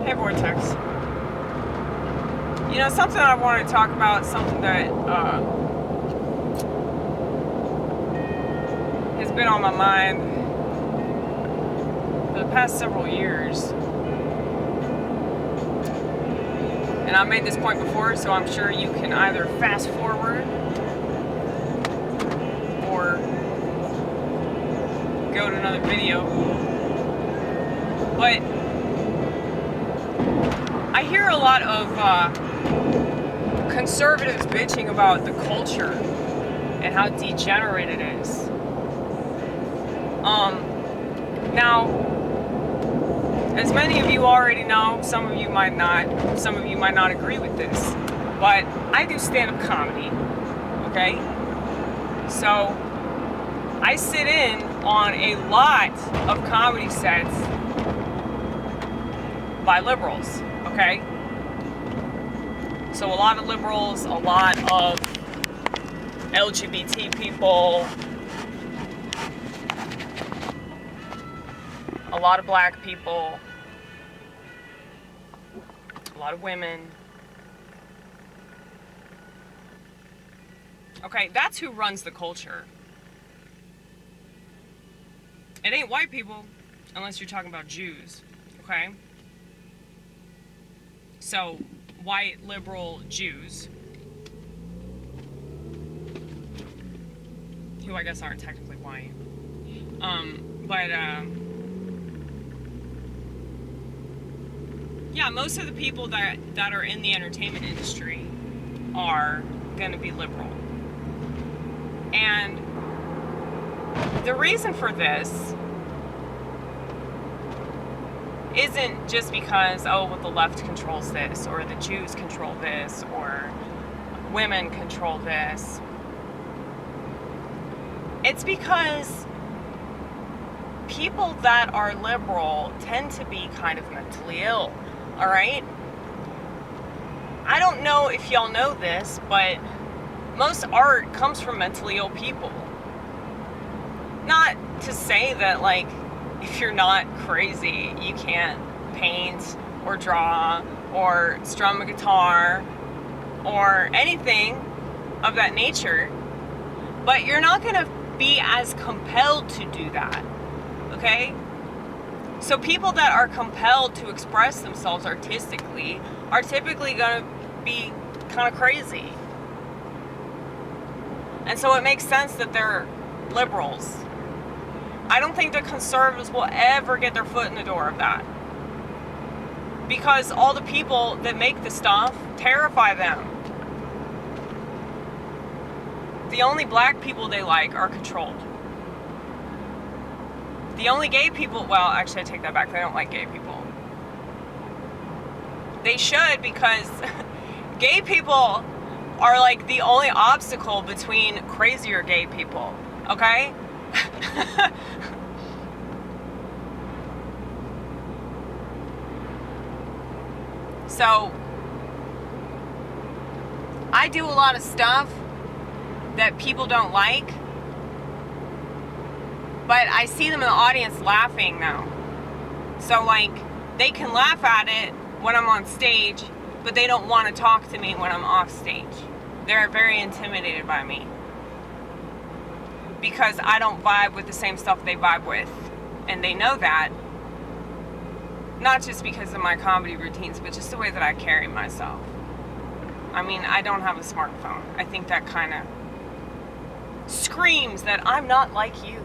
Hey, Vortex. You know, something I want to talk about, something that has been on my mind for the past several years. And I made this point before, so I'm sure you can either fast forward or go to another video. But I hear a lot of conservatives bitching about the culture and how degenerate it is. Now, as many of you already know, some of you might not agree with this, but I do stand-up comedy, okay? So, I sit in on a lot of comedy sets by liberals, okay? So a lot of liberals, a lot of LGBT people, a lot of black people, a lot of women. Okay, that's who runs the culture. It ain't white people, unless you're talking about Jews, okay? So, white, liberal Jews, who I guess aren't technically white, yeah, most of the people that are in the entertainment industry are gonna be liberal. And the reason for this isn't just because, oh, well, the left controls this, or the Jews control this, or women control this. It's because people that are liberal tend to be kind of mentally ill, all right? I don't know if y'all know this, but most art comes from mentally ill people. Not to say that, like, if you're not crazy, you can't paint or draw or strum a guitar or anything of that nature, but you're not going to be as compelled to do that, okay? So people that are compelled to express themselves artistically are typically going to be kind of crazy. And so it makes sense that they're liberals. I don't think the conservatives will ever get their foot in the door of that. Because all the people that make the stuff terrify them. The only black people they like are controlled. The only gay people, well, actually I take that back, they don't like gay people. They should, because gay people are like the only obstacle between crazier gay people, okay? So, I do a lot of stuff that people don't like, but I see them in the audience laughing now. So, like, they can laugh at it when I'm on stage, but they don't want to talk to me when I'm off stage. They're very intimidated by me, because I don't vibe with the same stuff they vibe with, and they know that. Not just because of my comedy routines, but just the way that I carry myself. I mean, I don't have a smartphone. I think that kind of screams that I'm not like you.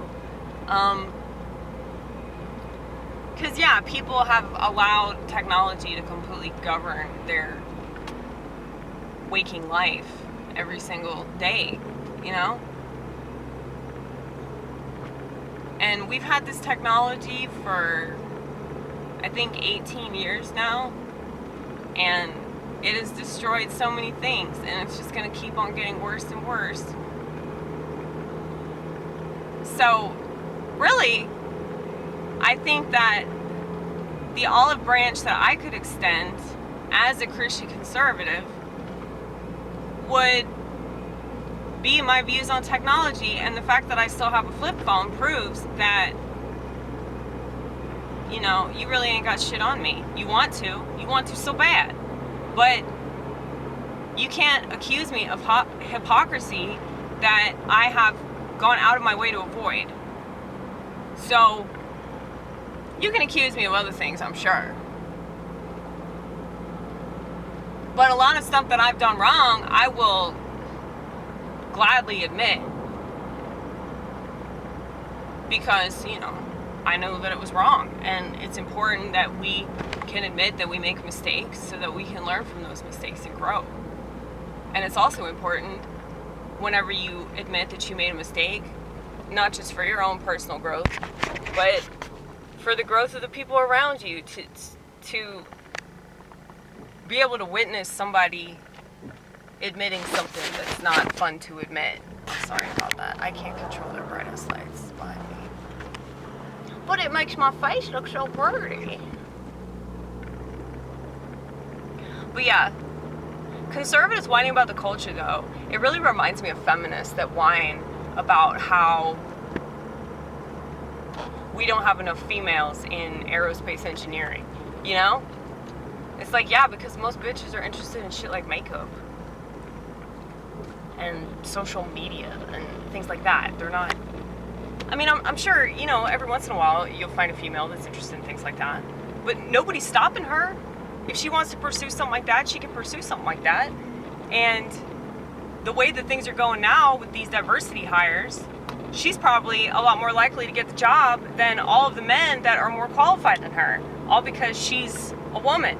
Because, yeah, people have allowed technology to completely govern their waking life every single day, you know? And we've had this technology for, I think, 18 years now, and it has destroyed so many things, and it's just going to keep on getting worse and worse. So, really, I think that the olive branch that I could extend as a Christian conservative would be my views on technology, and the fact that I still have a flip phone proves that you know, you really ain't got shit on me. You want to so bad. But you can't accuse me of hypocrisy that I have gone out of my way to avoid. So, you can accuse me of other things, I'm sure. But a lot of stuff that I've done wrong, I will gladly admit. Because, you know, I know that it was wrong. And it's important that we can admit that we make mistakes so that we can learn from those mistakes and grow. And it's also important whenever you admit that you made a mistake, not just for your own personal growth, but for the growth of the people around you, to be able to witness somebody admitting something that's not fun to admit. I'm sorry about that. I can't control their brightest lights behind me. But it makes my face look so pretty. But yeah, conservatives whining about the culture, though, it really reminds me of feminists that whine about how we don't have enough females in aerospace engineering, you know? It's like, yeah, because most bitches are interested in shit like makeup and social media and things like that. They're not... I mean, I'm sure, you know, every once in a while you'll find a female that's interested in things like that. But nobody's stopping her. If she wants to pursue something like that, she can pursue something like that. And the way that things are going now with these diversity hires, she's probably a lot more likely to get the job than all of the men that are more qualified than her. All because she's a woman.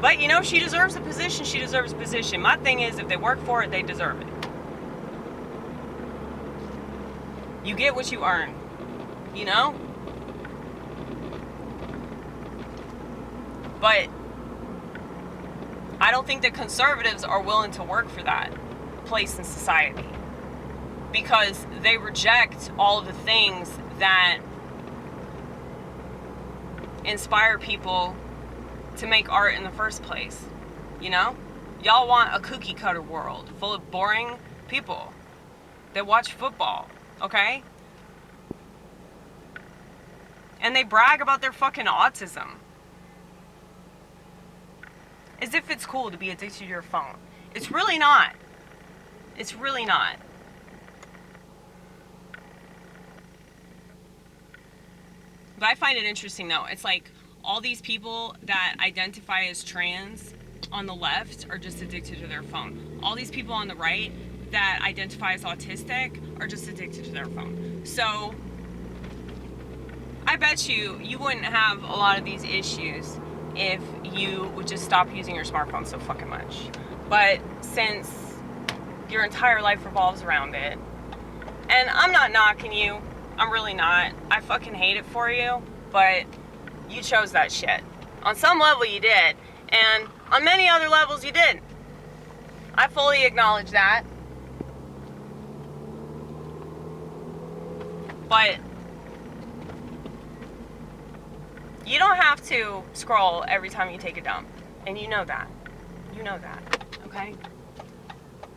But, you know, she deserves a position. She deserves a position. My thing is, if they work for it, they deserve it. You get what you earn. You know? But I don't think that conservatives are willing to work for that place in society. Because they reject all of the things that inspire people to make art in the first place. You know? Y'all want a cookie cutter world full of boring people that watch football, okay? And they brag about their fucking autism. As if it's cool to be addicted to your phone. It's really not. It's really not. But I find it interesting, though. It's like all these people that identify as trans on the left are just addicted to their phone. All these people on the right that identify as autistic are just addicted to their phone. So I bet you wouldn't have a lot of these issues if you would just stop using your smartphone so fucking much. But since your entire life revolves around it, and I'm not knocking you, I'm really not. I fucking hate it for you, but you chose that shit. On some level you did, and on many other levels you didn't. I fully acknowledge that. But you don't have to scroll every time you take a dump. And you know that. You know that. Okay?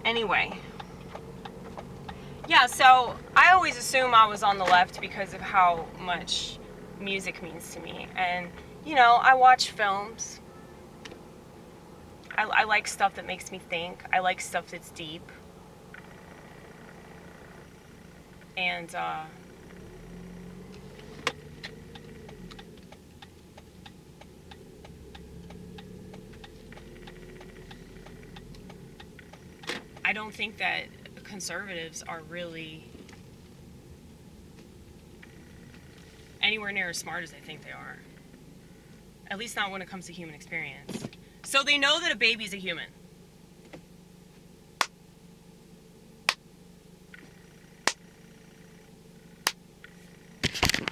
Anyway. Yeah, so I always assume I was on the left because of how much music means to me. And, you know, I watch films. I like stuff that makes me think. I like stuff that's deep. And, I don't think that conservatives are really anywhere near as smart as I think they are. At least not when it comes to human experience. So they know that a baby's a human.